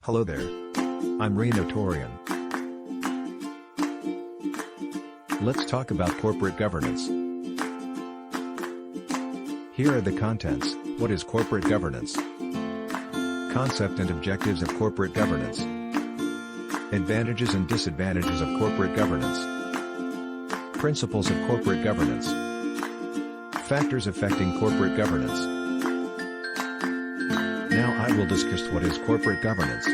Hello there. I'm RINO TORRION. Let's talk about corporate governance. Here are the contents. What is corporate governance? Concept and objectives of corporate governance. Advantages and disadvantages of corporate governance. Principles of corporate governance. Factors affecting corporate governance. Now I will discuss what is corporate governance.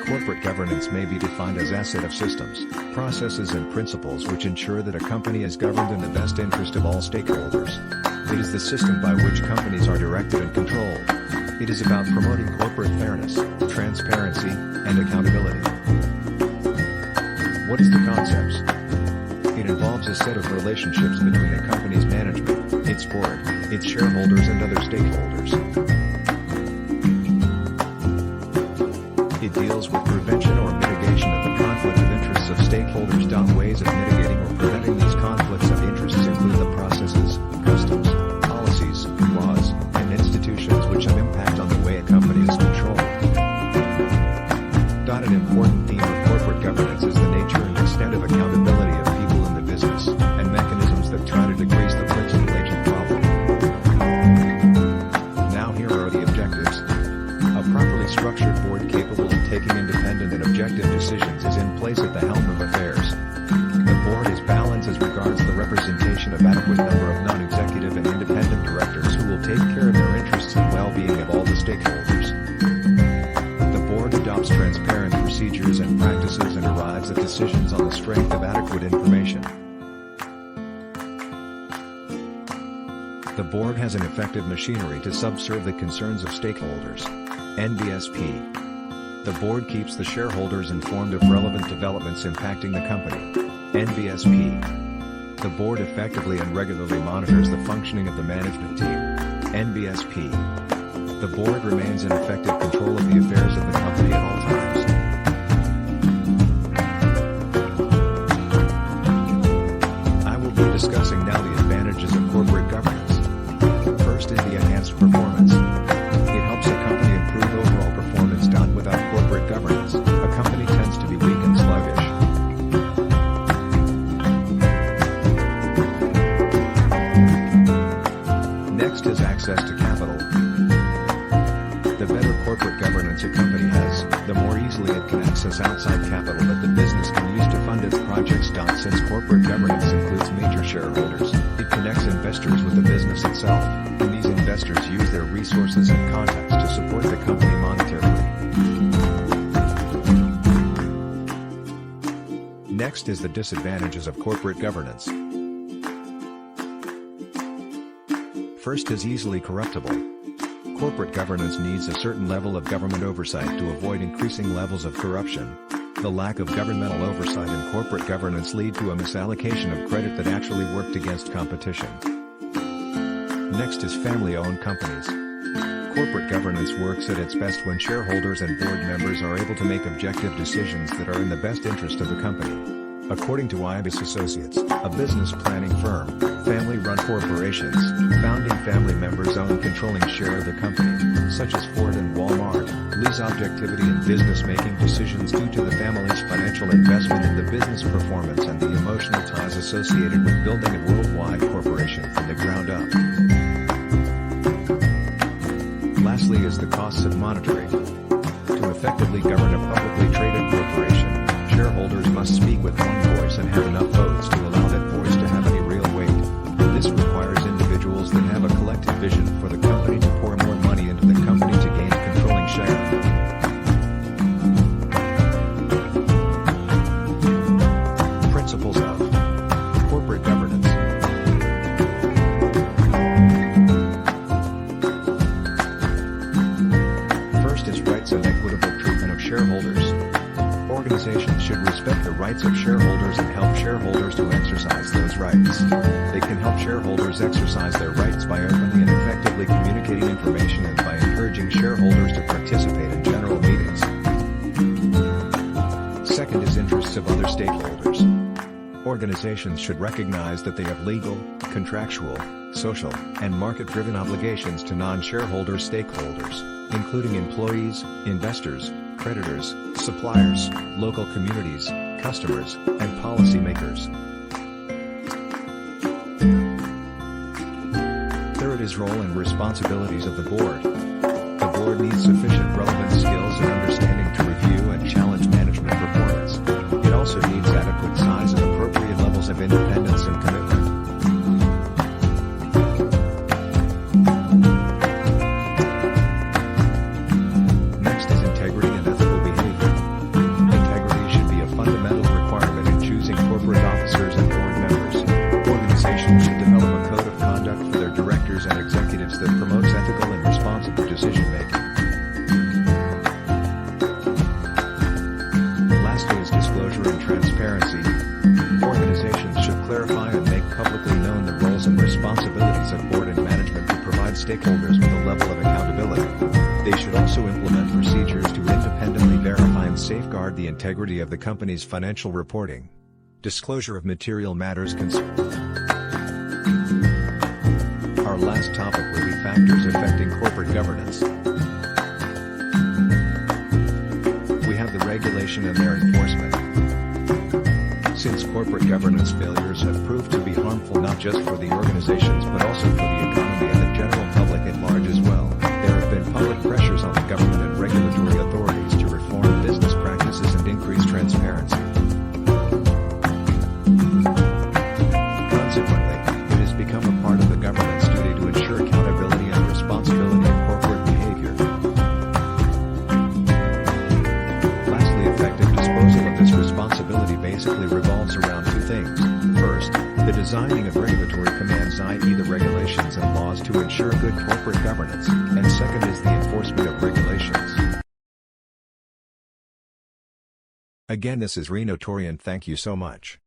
Corporate governance may be defined as a set of systems, processes and principles which ensure that a company is governed in the best interest of all stakeholders. It is the system by which companies are directed and controlled. It is about promoting corporate fairness, transparency, and accountability. What is the concepts? It involves a set of relationships between a company's management, its board, its shareholders and other stakeholders. It deals with prevention or mitigation of the conflict of interests of stakeholders. Ways of mitigating or preventing these conflicts of interests include the processes, customs, policies, laws, and institutions which have impact on the way a company is controlled. An important theme of corporate governance is the nature and extent of accountability of people in the business, and mechanisms that try to decrease the principal agent problem. Now here are the objectives. A properly structured board capable of taking independent and objective decisions is in place at the helm of affairs. The board is balanced as regards the representation of adequate number of non-executive and independent directors who will take care of their interests and well-being of all the stakeholders. The board adopts transparent procedures and practices and arrives at decisions on the strength of adequate information. The board has an effective machinery to subserve the concerns of stakeholders. NBSP. The board keeps the shareholders informed of relevant developments impacting the company. NBSP. The board effectively and regularly monitors the functioning of the management team. NBSP. The board remains in effective control of the affairs of the company at all times. I will be discussing now the advantages of corporate governance. First is the enhanced performance. It helps a company improve overall performance. Without corporate governance, a company tends to be weak and sluggish. Next is access to capital. The better corporate governance a company has, the more easily it can access outside capital that the business can use to fund its projects. Since corporate governance includes major shareholders, it connects investors with the business itself, and these investors use their resources and contacts to support the company monetarily. Next is the disadvantages of corporate governance. First is easily corruptible. Corporate governance needs a certain level of government oversight to avoid increasing levels of corruption. The lack of governmental oversight and corporate governance lead to a misallocation of credit that actually worked against competition. Next is family-owned companies. Corporate governance works at its best when shareholders and board members are able to make objective decisions that are in the best interest of the company. According to IBIS Associates, a business planning firm, family-run corporations, founding family members own controlling share of the company, such as Ford and Walmart, lose objectivity in business-making decisions due to the family's financial investment in the business performance and the emotional ties associated with building a worldwide corporation from the ground up. Lastly is the costs of monitoring. To effectively govern a publicly traded corporation, shareholders must speak with one voice and have enough votes to allow that voice to have any real weight. This requires individuals that have a collective vision for the company to pour more money into the company to gain a controlling share. Principles of corporate governance. First is rights and equitable treatment of shareholders. Organizations should respect the rights of shareholders and help shareholders to exercise those rights. They can help shareholders exercise their rights by openly and effectively communicating information and by encouraging shareholders to participate in general meetings. Second is interests of other stakeholders. Organizations should recognize that they have legal, contractual, social, and market-driven obligations to non-shareholder stakeholders, including employees, investors, creditors, suppliers, local communities, customers, and policymakers. Third is role and responsibilities of the board. The board needs sufficient relevant skills and understanding to review and challenge management performance. It also needs adequate size and appropriate levels of independence and commitment. Next is integrity and ethical behavior. Integrity should be a fundamental requirement in choosing corporate officers and board members. Organizations should develop a code of conduct for their directors and executives that promotes ethical and responsible decision-making. Lastly is disclosure and transparency. Organizations should clarify and make publicly known the roles and responsibilities of board and management to provide stakeholders with a level of accountability. They should also implement procedures to independently verify and safeguard the integrity of the company's financial reporting. Disclosure of material matters Our last topic will be factors affecting corporate governance. We have the regulation and their enforcement. Since corporate governance failures have proved to be harmful not just for the organizations but also for the economy and the general public at large as well, there have been public pressures on the government and regulatory authorities to reform business practices and increase transparency. Consequently, it has become a part of the government's duty to ensure accountability and responsibility in corporate behavior. Lastly, effective disposal of this responsibility basically revolves around two things. First, the designing of regulatory commands, i.e. the regulations and laws to ensure good corporate governance, and second is the enforcement of regulations. Again, this is RINO TORRION. Thank you so much.